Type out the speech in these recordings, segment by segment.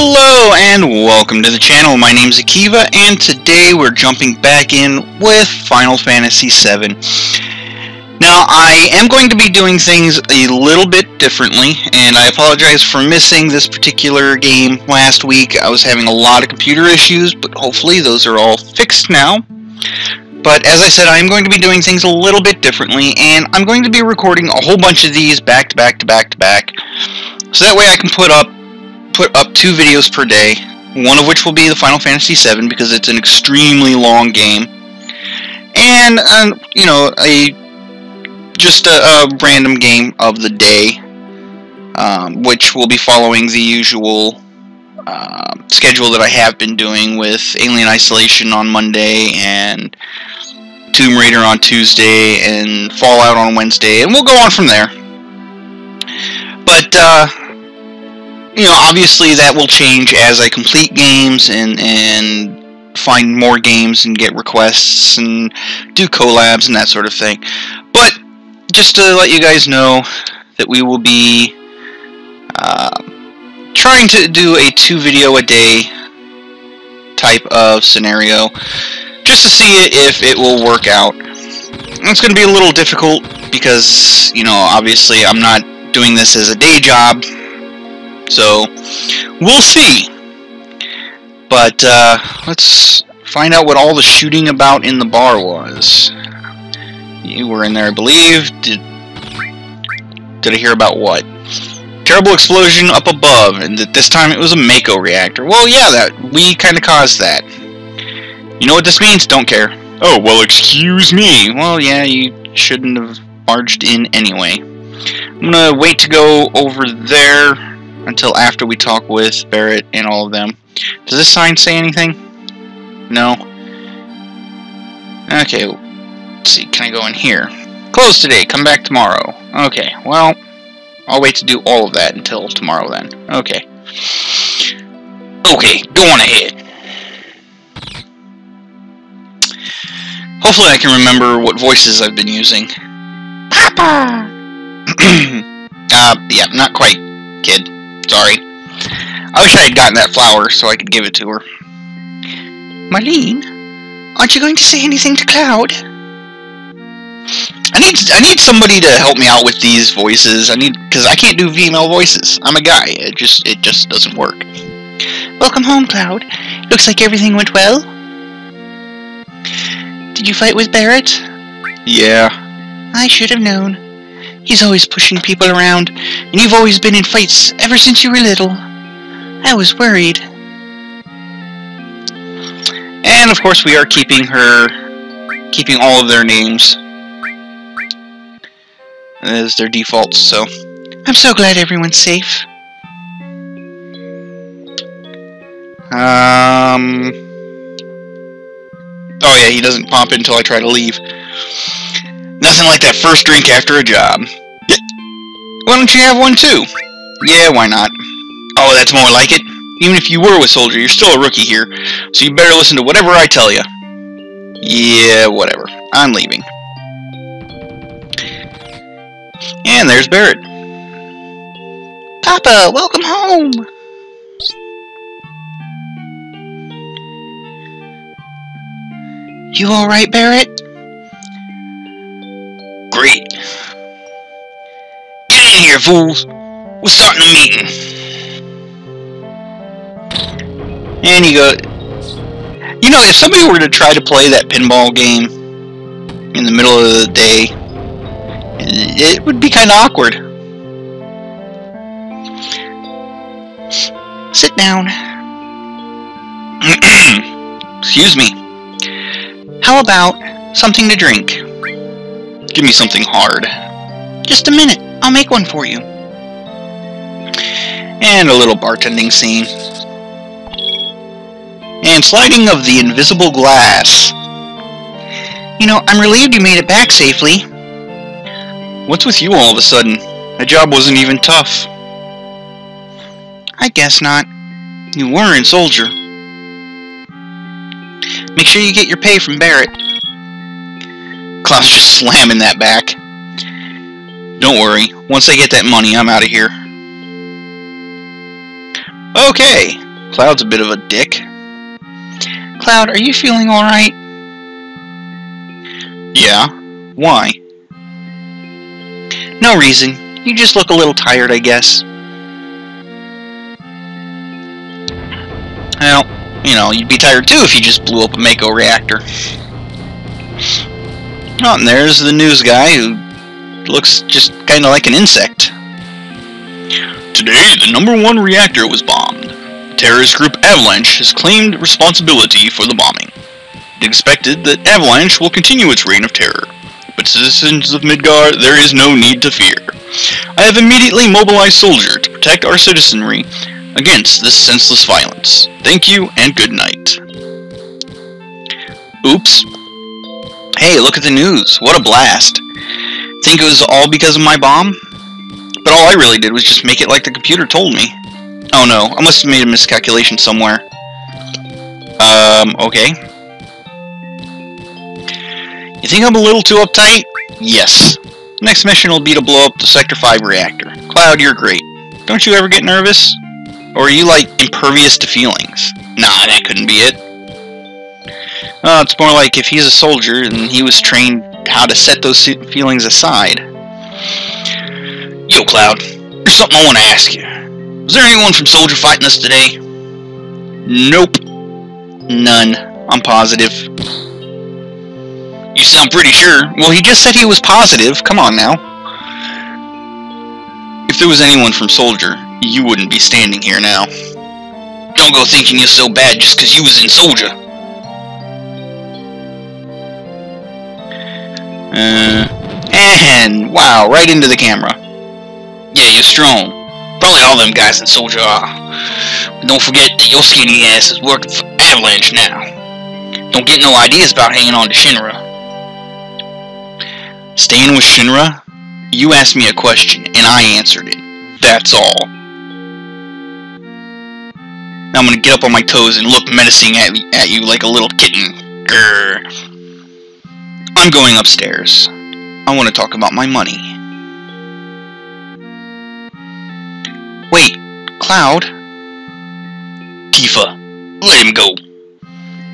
Hello and welcome to the channel. My name is Akiva and today we're jumping back in with Final Fantasy VII. Now I am going to be doing things a little bit differently and I apologize for missing this particular game last week. I was having a lot of computer issues, but hopefully those are all fixed now. But as I said, I'm going to be doing things a little bit differently and I'm going to be recording a whole bunch of these back to back. So that way I can put up 2 videos per day, one of which will be the Final Fantasy VII because it's an extremely long game, and you know, just a random game of the day, which will be following the usual schedule that I have been doing with Alien Isolation on Monday and Tomb Raider on Tuesday and Fallout on Wednesday, and we'll go on from there. But you know, obviously that will change as I complete games and find more games and get requests and do collabs and that sort of thing. But just to let you guys know that we will be trying to do a 2 video a day type of scenario just to see if it will work out. It's going to be a little difficult because, you know, obviously I'm not doing this as a day job. So, we'll see. But, let's find out what all the shooting about in the bar was. You were in there, I believe. Did I hear about what? Terrible explosion up above, and this time it was a Mako reactor. Well, yeah, we kind of caused that. You know what this means? Don't care. Oh, well, excuse me. Well, yeah, you shouldn't have barged in anyway. I'm gonna wait to go over there until after we talk with Barrett and all of them. Does this sign say anything? No? Okay, let's see, can I go in here? Closed today, come back tomorrow. Okay, well, I'll wait to do all of that until tomorrow then. Okay. Okay, go on ahead. Hopefully I can remember what voices I've been using. Papa! Yeah, not quite, kid. Sorry. I wish I had gotten that flower so I could give it to her. Marlene, aren't you going to say anything to Cloud? I need somebody to help me out with these voices. Because I can't do female voices. I'm a guy. It just doesn't work. Welcome home, Cloud. Looks like everything went well. Did you fight with Barrett? Yeah. I should have known. He's always pushing people around, and you've always been in fights ever since you were little. I was worried. And of course we are keeping all of their names as their defaults, so. I'm so glad everyone's safe. Oh yeah, he doesn't pop in until I try to leave. Nothing like that first drink after a job. Why don't you have one too? Yeah, why not? Oh, that's more like it. Even if you were with Soldier, you're still a rookie here, so you better listen to whatever I tell you. Yeah, whatever. I'm leaving. And there's Barrett. Papa, welcome home! You alright, Barrett? Great. Get in here, fools. We're starting a meeting. And you go. You know, if somebody were to try to play that pinball game in the middle of the day, it would be kind of awkward. Sit down. Excuse me. How about something to drink? Give me something hard. Just a minute. I'll make one for you. And a little bartending scene. And sliding of the invisible glass. You know, I'm relieved you made it back safely. What's with you all of a sudden? That job wasn't even tough. I guess not. You were in Soldier. Make sure you get your pay from Barrett. Cloud's just slamming that back. Don't worry. Once I get that money, I'm out of here. Okay, Cloud's a bit of a dick. Cloud, are you feeling alright? Yeah. Why? No reason. You just look a little tired, I guess. Well, you know, you'd be tired too if you just blew up a Mako reactor. Oh, and there's the news guy who looks just kind of like an insect. Today, the #1 reactor was bombed. Terrorist group Avalanche has claimed responsibility for the bombing. It is expected that Avalanche will continue its reign of terror. But citizens of Midgar, there is no need to fear. I have immediately mobilized soldiers to protect our citizenry against this senseless violence. Thank you and good night. Oops. Hey, look at the news. What a blast. Think it was all because of my bomb? But all I really did was just make it like the computer told me. Oh no, I must have made a miscalculation somewhere. Okay. You think I'm a little too uptight? Yes. Next mission will be to blow up the Sector 5 reactor. Cloud, you're great. Don't you ever get nervous? Or are you, like, impervious to feelings? Nah, that couldn't be it. It's more like if he's a soldier and he was trained how to set those feelings aside. Yo, Cloud, there's something I want to ask you. Was there anyone from Soldier fighting us today? Nope. None. I'm positive. You sound pretty sure. Well, he just said he was positive. Come on now. If there was anyone from Soldier, you wouldn't be standing here now. Don't go thinking you're so bad just because you was in Soldier. And wow, right into the camera. Yeah, you're strong. Probably all them guys in Soldier are. But don't forget that your skinny ass is working for Avalanche now. Don't get no ideas about hanging on to Shinra. Staying with Shinra? You asked me a question, and I answered it. That's all. Now I'm gonna get up on my toes and look menacing at you like a little kitten. Grr. I'm going upstairs. I want to talk about my money. Wait, Cloud? Tifa, let him go.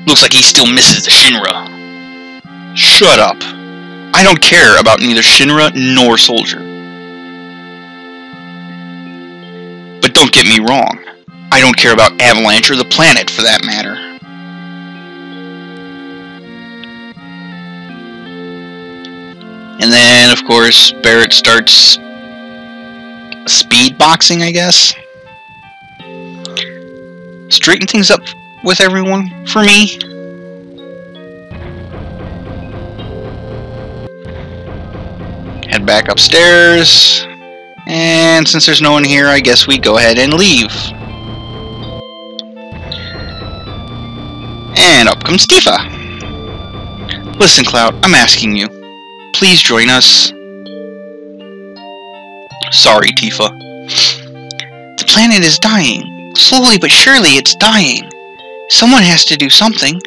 Looks like he still misses the Shinra. Shut up. I don't care about neither Shinra nor Soldier. But don't get me wrong. I don't care about Avalanche or the planet for that matter. And then, of course, Barrett starts speed boxing, I guess. Straighten things up with everyone for me. Head back upstairs. And since there's no one here, I guess we go ahead and leave. And up comes Tifa. Listen, Cloud, I'm asking you. Please join us. Sorry, Tifa. The planet is dying. Slowly but surely it's dying. Someone has to do something.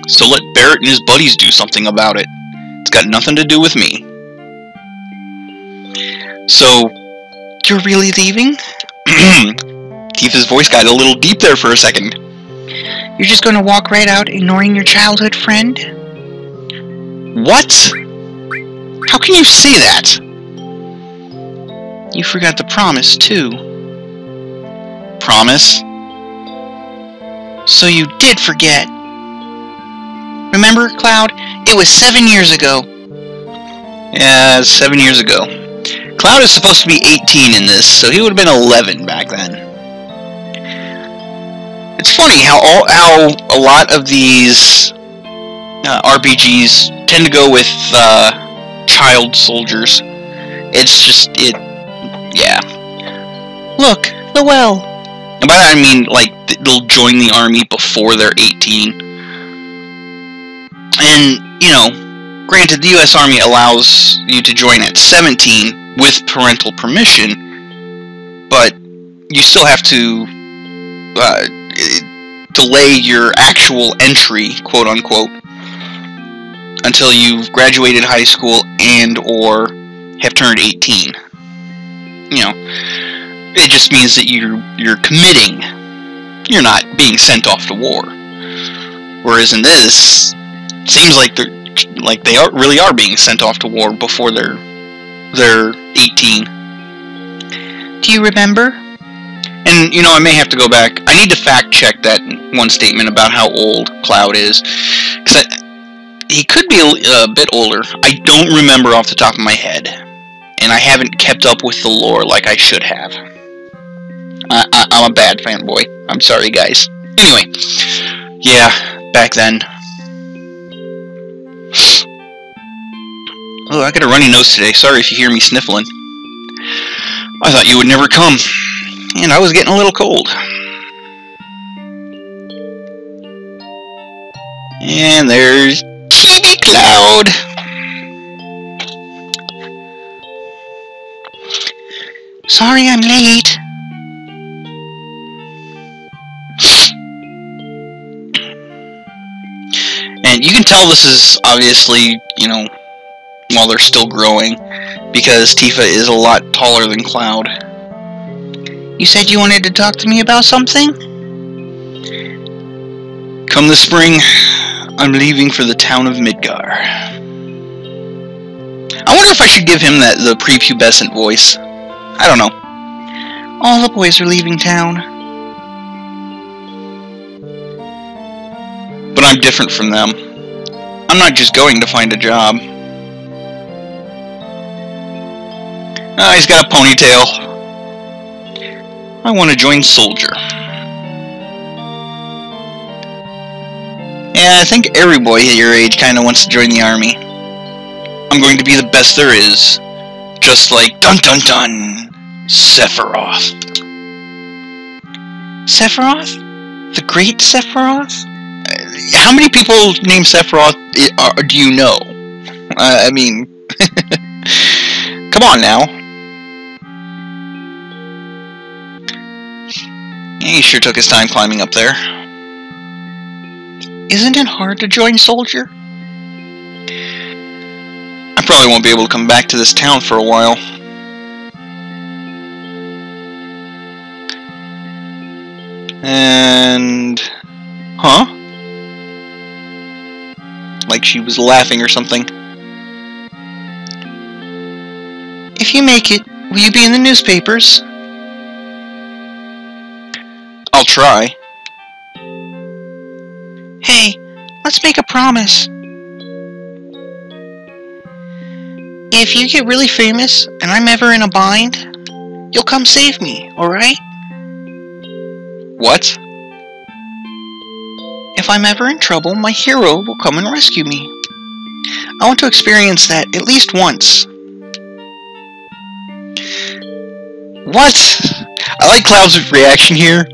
So let Barrett and his buddies do something about it. It's got nothing to do with me. So, you're really leaving? Tifa's voice got a little deep there for a second. You're just gonna walk right out, ignoring your childhood friend? What? How can you say that? You forgot the promise, too. Promise? So you did forget. Remember, Cloud? It was 7 years ago. Yeah, 7 years ago. Cloud is supposed to be 18 in this, so he would have been 11 back then. It's funny how a lot of these RPGs tend to go with child soldiers. It's just, yeah. Look, the well. And by that I mean, like, they'll join the army before they're 18. And, you know, granted, the U.S. Army allows you to join at 17 with parental permission, but you still have to delay your actual entry, quote-unquote, until you've graduated high school and or have turned 18. You know, It just means that you're committing. You're not being sent off to war. Whereas in this, it seems like they really are being sent off to war before they're 18. Do you remember? And, you know, I may have to go back. I need to fact check that one statement about how old Cloud is. Because he could be a bit older. I don't remember off the top of my head. And I haven't kept up with the lore like I should have. I'm a bad fanboy. I'm sorry, guys. Anyway. Yeah, back then. Oh, I got a runny nose today. Sorry if you hear me sniffling. I thought you would never come. And I was getting a little cold. And there's TV Cloud. Sorry I'm late. And you can tell this is obviously, you know, while they're still growing, because Tifa is a lot taller than Cloud. You said you wanted to talk to me about something? Come this spring, I'm leaving for the town of Midgar. I wonder if I should give him the prepubescent voice. I don't know. All the boys are leaving town. But I'm different from them. I'm not just going to find a job. He's got a ponytail. I want to join Soldier. Yeah, I think every boy at your age kind of wants to join the army. I'm going to be the best there is. Just like dun dun dun, Sephiroth. Sephiroth? The great Sephiroth? How many people named Sephiroth do you know? I mean, come on now. He sure took his time climbing up there. Isn't it hard to join Soldier? I probably won't be able to come back to this town for a while. And... Huh? Like she was laughing or something. If you make it, will you be in the newspapers? I'll try. Hey, let's make a promise. If you get really famous and I'm ever in a bind, you'll come save me, alright? What? If I'm ever in trouble, my hero will come and rescue me. I want to experience that at least once. What? I like Cloud's reaction here,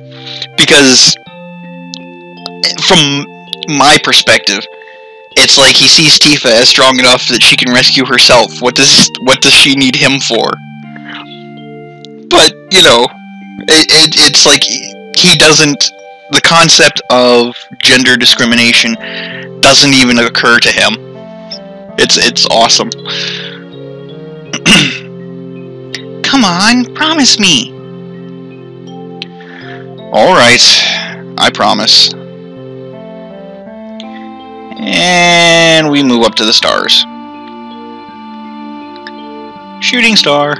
because from my perspective, it's like he sees Tifa as strong enough that she can rescue herself. What does she need him for? But, you know, it's like he doesn't... The concept of gender discrimination doesn't even occur to him. It's awesome. Come on, promise me. Alright, I promise. And we move up to the stars. Shooting star.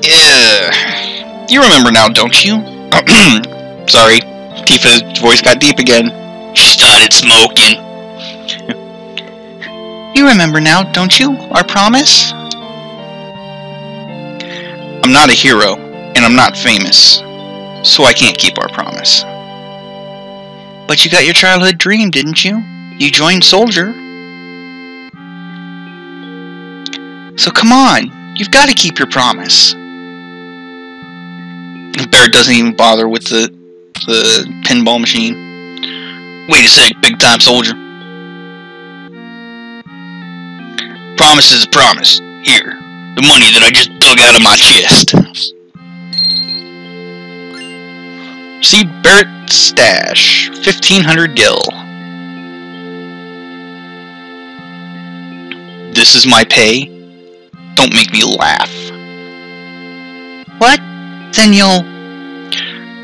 Yeah. You remember now, don't you? Sorry, Tifa's voice got deep again. She started smoking. You remember now, don't you? Our promise? I'm not a hero, and I'm not famous, so I can't keep our promise. But you got your childhood dream, didn't you? You joined Soldier. So come on, you've got to keep your promise. Barrett doesn't even bother with the pinball machine. Wait a sec, big time soldier. Promise is a promise. Here, the money that I just dug out of my chest. See Barrett's stash, 1,500 gil. This is my pay. Don't make me laugh. What? Then you'll...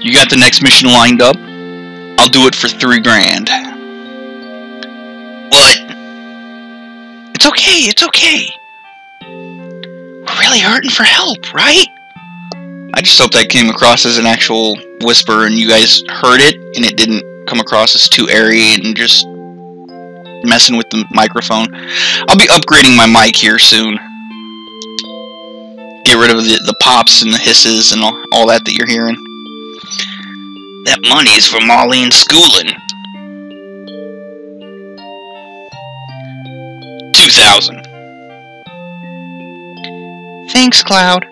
You got the next mission lined up? I'll do it for $3,000. What? It's okay, it's okay. We're really hurting for help, right? I just hope that came across as an actual whisper and you guys heard it and it didn't come across as too airy and just messing with the microphone. I'll be upgrading my mic here soon. Get rid of the pops and the hisses and all that you're hearing. That money's for Molly and schooling. 2,000. Thanks, Cloud.